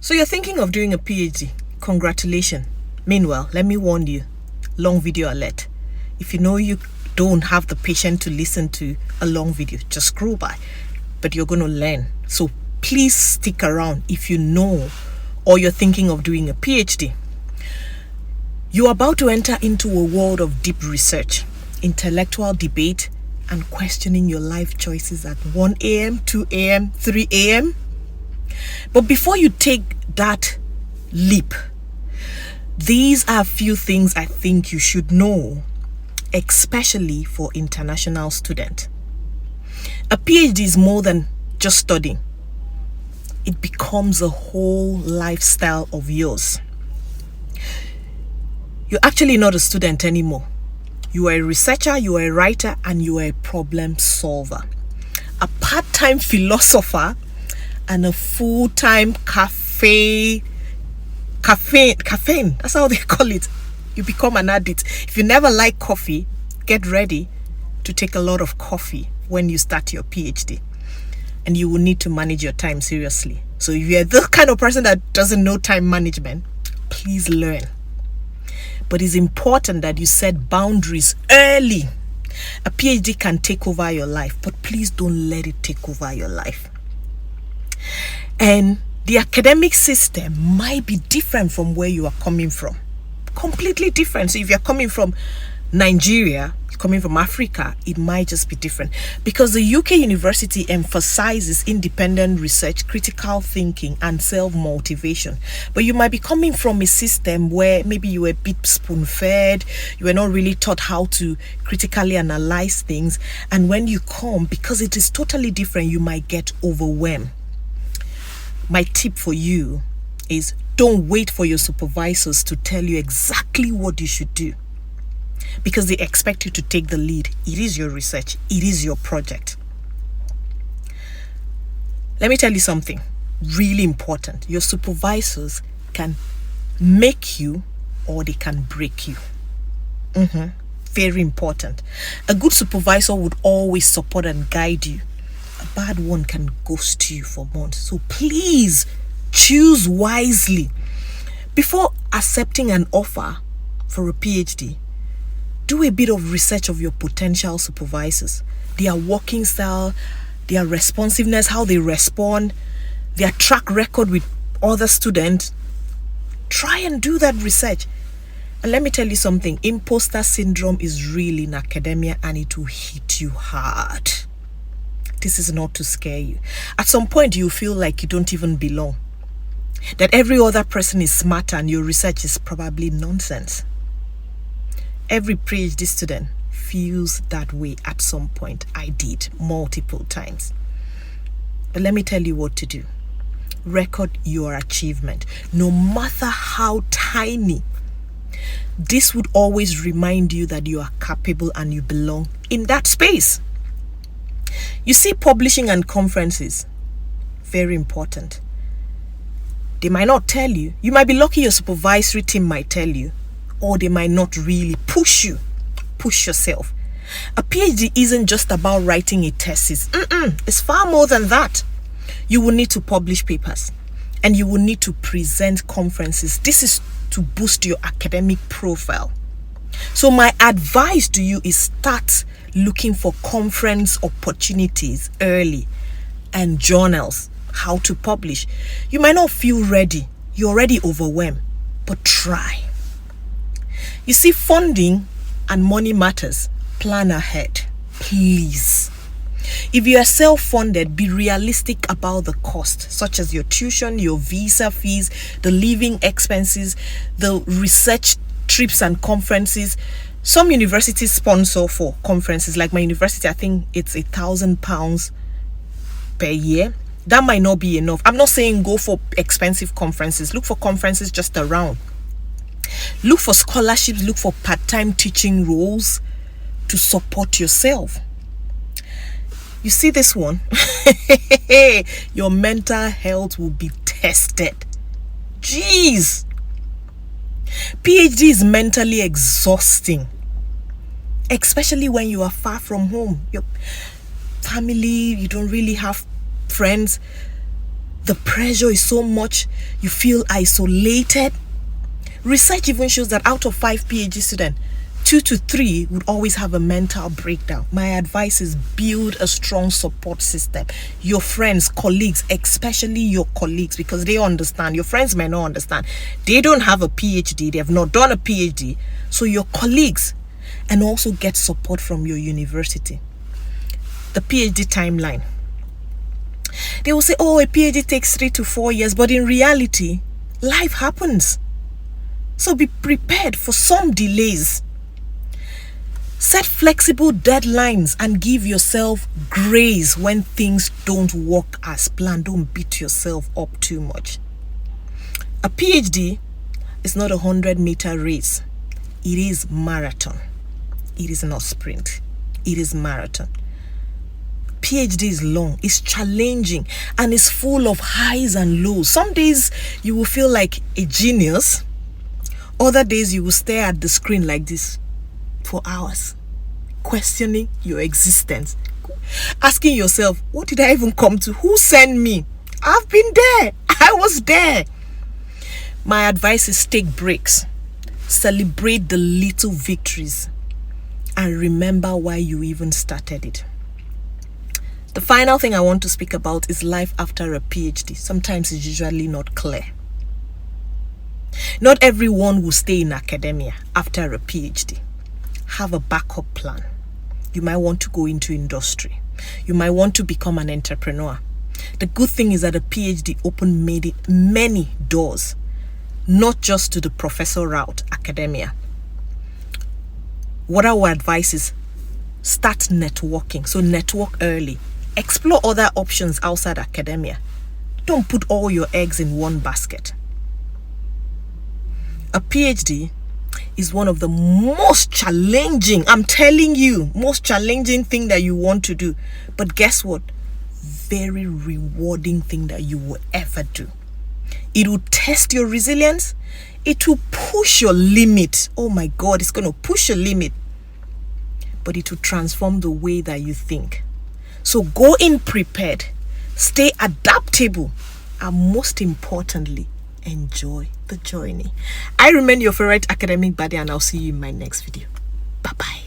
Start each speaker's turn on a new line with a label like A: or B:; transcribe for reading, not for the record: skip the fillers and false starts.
A: So you're thinking of doing a PhD. Congratulations. Meanwhile, let me warn you, long video alert. If you know you don't have the patience to listen to a long video, just scroll by. But you're going to learn. So please stick around if you know or you're thinking of doing a PhD. You're about to enter into a world of deep research, intellectual debate, and questioning your life choices at 1 a.m., 2 a.m., 3 a.m. But before you take that leap, these are a few things I think you should know, especially for international students. A PhD is more than just studying. It becomes a whole lifestyle of yours. You're actually not a student anymore. You are a researcher, you are a writer, and you are a problem solver. A part-time philosopher and a full-time caffeine, that's how they call it. You become an addict. If you never like coffee, get ready to take a lot of coffee when you start your PhD. And you will need to manage your time seriously. So if you're the kind of person that doesn't know time management, please learn. But it's important that you set boundaries early. A PhD can take over your life, but please don't let it take over your life. And the academic system might be different from where you are coming from. Completely different. So if you're coming from Nigeria, coming from Africa, it might just be different. Because the UK university emphasizes independent research, critical thinking, and self-motivation. But you might be coming from a system where maybe you were a bit spoon-fed, you were not really taught how to critically analyze things. And when you come, because it is totally different, you might get overwhelmed. My tip for you is don't wait for your supervisors to tell you exactly what you should do, because they expect you to take the lead. It is your research. It is your project. Let me tell you something really important. Your supervisors can make you or they can break you. Very important. A good supervisor would always support and guide you. A bad one can ghost you for months. So please choose wisely. Before accepting an offer for a PhD, do a bit of research of your potential supervisors, their working style, their responsiveness, how they respond, their track record with other students. Try and do that research. And let me tell you something, imposter syndrome is real in academia and it will hit you hard. This is not to scare you. At some point, you feel like you don't even belong, that every other person is smarter and your research is probably nonsense. Every PhD student feels that way at some point. I did multiple times. But let me tell you what to do. Record your achievement, no matter how tiny. This would always remind you that you are capable and you belong in that space. You see, publishing and conferences, very important. They might not tell you. You might be lucky your supervisory team might tell you, or they might not really push you. Push yourself. A PhD isn't just about writing a thesis. It's far more than that. You will need to publish papers and you will need to present conferences. This is to boost your academic profile. So my advice to you is start looking for conference opportunities early and journals, how to publish. You might not feel ready. You're already overwhelmed, but try. You see, funding and money matters. Plan ahead, please. If you are self-funded, be realistic about the cost, such as your tuition, your visa fees, the living expenses, the research trips and conferences. Some universities sponsor for conferences. Like my university, I think it's £1,000 per year. That might not be enough. I'm not saying go for expensive conferences. Look for conferences just around. Look for scholarships. Look for part-time teaching roles to support yourself. You see this one? Your mental health will be tested. Jeez. PhD is mentally exhausting, especially when you are far from home. Your family, you don't really have friends. The pressure is so much, you feel isolated. Research even shows that out of 5 PhD students, 2 to 3 would always have a mental breakdown. My advice is build a strong support system. Your friends, colleagues, especially your colleagues, because they understand. Your friends may not understand. They don't have a PhD. They have not done a PhD. So your colleagues, and also get support from your university. The PhD timeline. They will say, oh, a PhD takes 3 to 4 years. But in reality, life happens. So be prepared for some delays. Set flexible deadlines and give yourself grace when things don't work as planned. Don't beat yourself up too much. A PhD is not a 100-meter race. It is marathon. It is not sprint. It is marathon. PhD is long, it's challenging, and it's full of highs and lows. Some days you will feel like a genius. Other days you will stare at the screen like this for hours, questioning your existence, asking yourself, what did I even come to? Who sent me? I've been there. I was there. My advice is take breaks, celebrate the little victories, and remember why you even started it. The final thing I want to speak about is life after a PhD. Sometimes it's usually not clear. Not everyone will stay in academia after a PhD. Have a backup plan. You might want to go into industry. You might want to become an entrepreneur. The good thing is that a PhD opened many doors, not just to the professor route, academia. What our advice is, start networking. So network early. Explore other options outside academia. Don't put all your eggs in one basket. A PhD is one of the most challenging, I'm telling you, most challenging thing that you want to do. But guess what? Very rewarding thing that you will ever do. It will test your resilience. It will push your limit. Oh my God, it's going to push your limit. But it will transform the way that you think. So go in prepared, stay adaptable, and most importantly, enjoy the journey. I remain your favorite academic buddy, and I'll see you in my next video. Bye-bye.